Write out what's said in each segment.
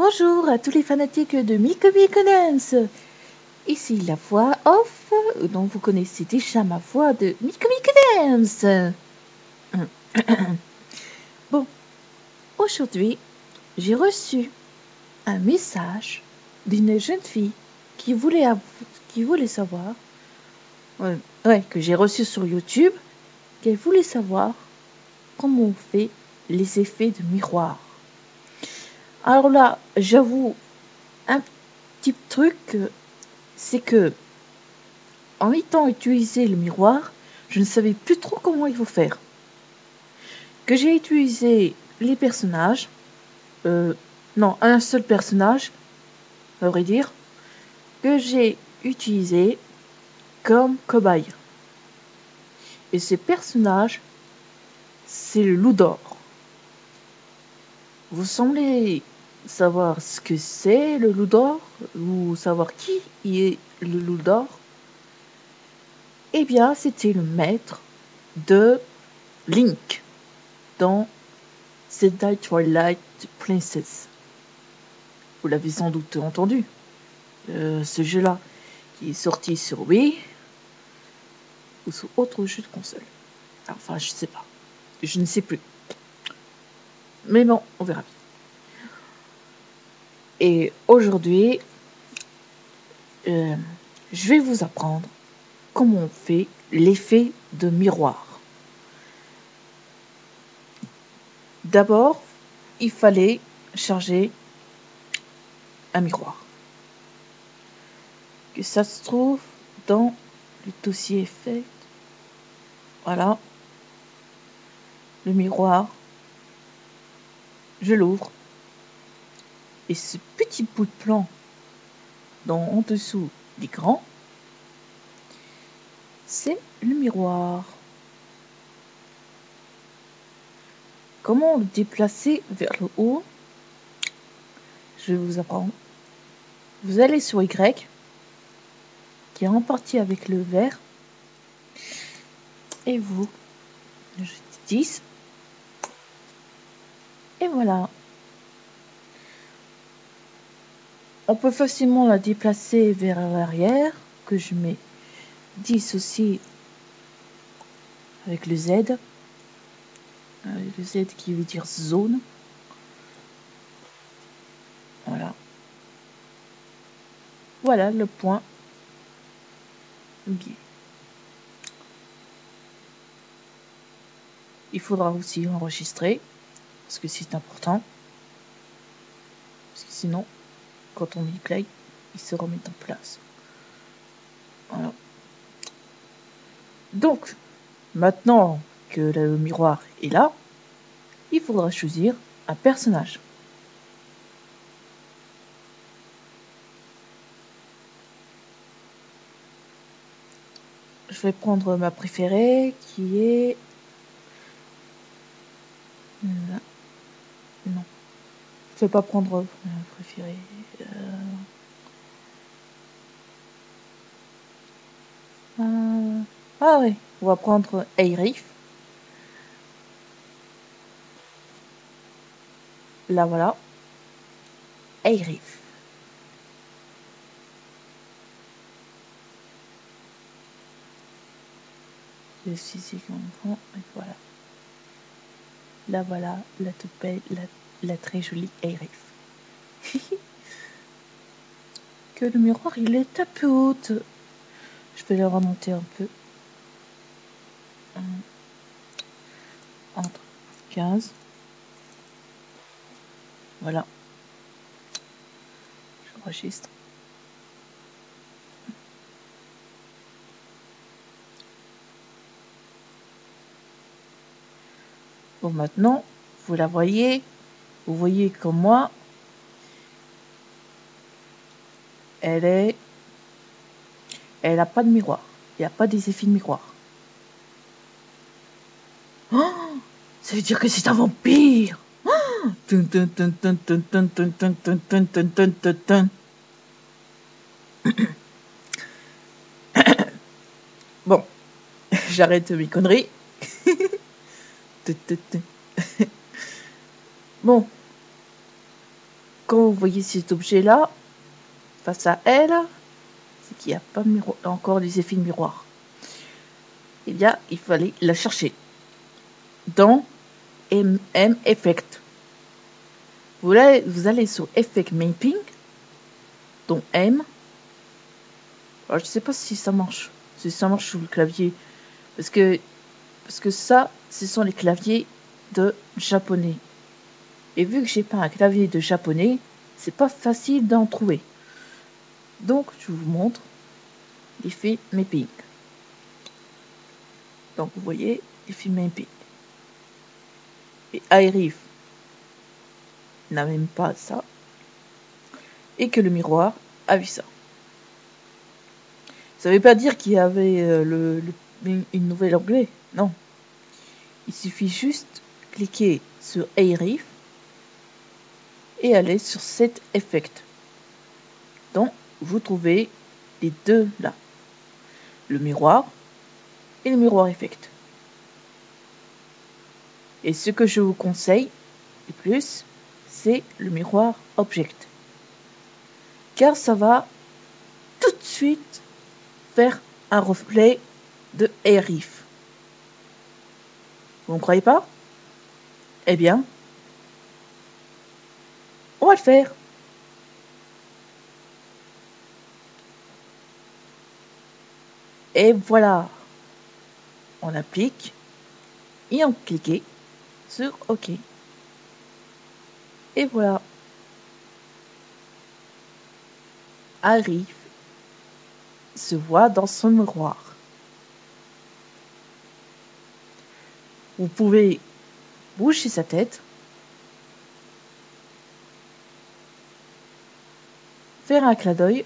Bonjour à tous les fanatiques de Miko Dance. Ici la voix off, dont vous connaissez déjà ma voix de Miko Dance. Bon, aujourd'hui, j'ai reçu un message d'une jeune fille qui voulait savoir, que j'ai reçu sur YouTube, qu'elle voulait savoir comment on fait les effets de miroir. Alors là, j'avoue, un petit truc, c'est que en étant utilisé le miroir, je ne savais plus trop comment il faut faire. Que j'ai utilisé les personnages, un seul personnage, à vrai dire, que j'ai utilisé comme cobaye. Et ce personnage, c'est le loup d'or. Vous semblez savoir ce que c'est le loup d'or, ou savoir qui est le loup d'or. Eh bien, c'était le maître de Link dans Zelda Twilight Princess. Vous l'avez sans doute entendu. Ce jeu-là, qui est sorti sur Wii ou sur autre jeu de console. Enfin, je sais pas. Je ne sais plus. Mais bon, on verra bien. Et aujourd'hui, je vais vous apprendre comment on fait l'effet de miroir. D'abord, il fallait charger un miroir. Que ça se trouve dans le dossier effet. Voilà. Le miroir. Je l'ouvre. Et ce petit bout de plan en dessous l'écran, c'est le miroir. Comment le déplacer vers le haut? Je vais vous apprendre. Vous allez sur Y, qui est en partie avec le vert, et vous, je dis 10, et voilà. On peut facilement la déplacer vers l'arrière, que je mets 10 aussi avec le Z. Le Z qui veut dire zone. Voilà. Voilà le point. Okay. Il faudra aussi enregistrer, parce que c'est important. Parce que sinon, quand on y play, il se remet en place. Voilà. Donc, maintenant que le miroir est là, il faudra choisir un personnage. Je vais prendre ma préférée qui est... Non. Je vais pas prendre ma préférée. Ah oui, on va prendre Aerith. Là voilà. Aerith. Je suis ici comme et voilà. Là voilà, la toute belle, la très jolie Aerith. Que le miroir il est un peu haute. Je vais le remonter un peu. Entre 15. Voilà. J'enregistre. Bon, maintenant, vous la voyez. Vous voyez comme moi. Elle n'a pas de miroir. Il n'y a pas des effets de miroir. Oh, ça veut dire que c'est un vampire. Bon, j'arrête mes conneries. Bon, quand vous voyez cet objet-là, face à elle, c'est qu'il n'y a pas encore des effets de miroir. Eh bien, il fallait la chercher dans MM Effect. Vous allez sur Effect Mapping, dont M. Alors, je ne sais pas si ça marche. Si ça marche sur le clavier. Parce que ça, ce sont les claviers de japonais. Et vu que j'ai pas un clavier de japonais, c'est pas facile d'en trouver. Donc, je vous montre l'effet mapping. Donc, vous voyez l'effet mapping. Et iRif n'a même pas ça. Et que le miroir a vu ça. Ça ne veut pas dire qu'il y avait une nouvelle onglet. Non. Il suffit juste cliquer sur iRif et aller sur cet effect. Donc, vous trouvez les deux là. Le miroir et le miroir effect. Et ce que je vous conseille le plus, c'est le miroir object. Car ça va tout de suite faire un reflet de iRif. Vous ne croyez pas? Eh bien, on va le faire. Et voilà. On applique et on clique sur OK. Et voilà. iRif se voit dans son miroir. Vous pouvez bouger sa tête, faire un clin d'œil,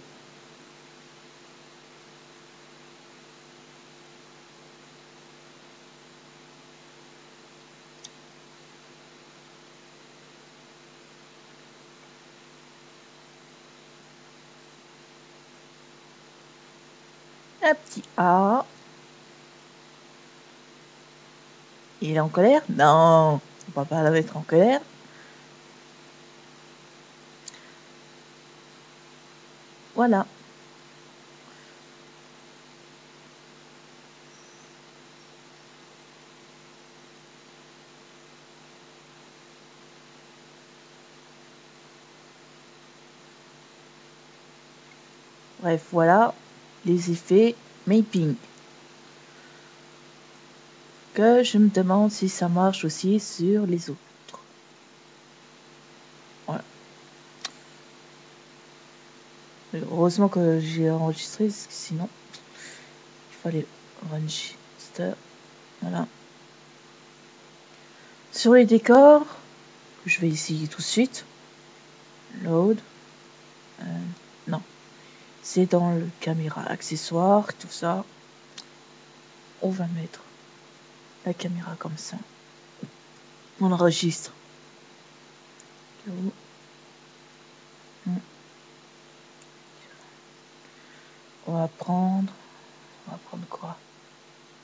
un petit A. Il est en colère? Non, on va pas la mettre en colère. Voilà. Bref, voilà les effets mapping. Que je me demande si ça marche aussi sur les autres. Voilà. Heureusement que j'ai enregistré, sinon il fallait enregistrer. Voilà. Sur les décors, je vais essayer tout de suite. Load. Non. C'est dans le caméra accessoire, tout ça. On va mettre la caméra comme ça. On enregistre. On va prendre quoi?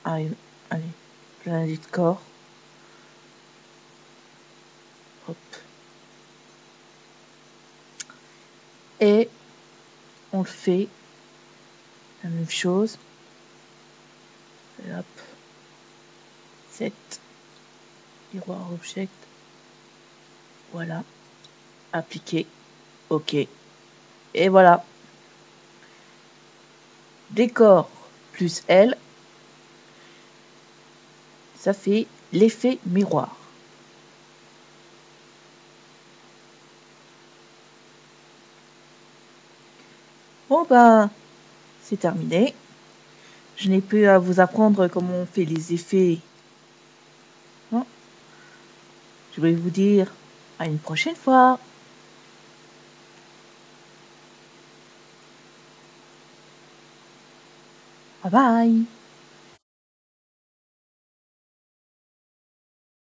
Allez, plein de corps. Hop. Et on le fait la même chose. Et hop. Set. Miroir object. Voilà. Appliquer. OK. Et voilà. Décor plus L. Ça fait l'effet miroir. Bon ben, c'est terminé. Je n'ai plus à vous apprendre comment on fait les effets. Non. Je vais vous dire à une prochaine fois. Bye bye.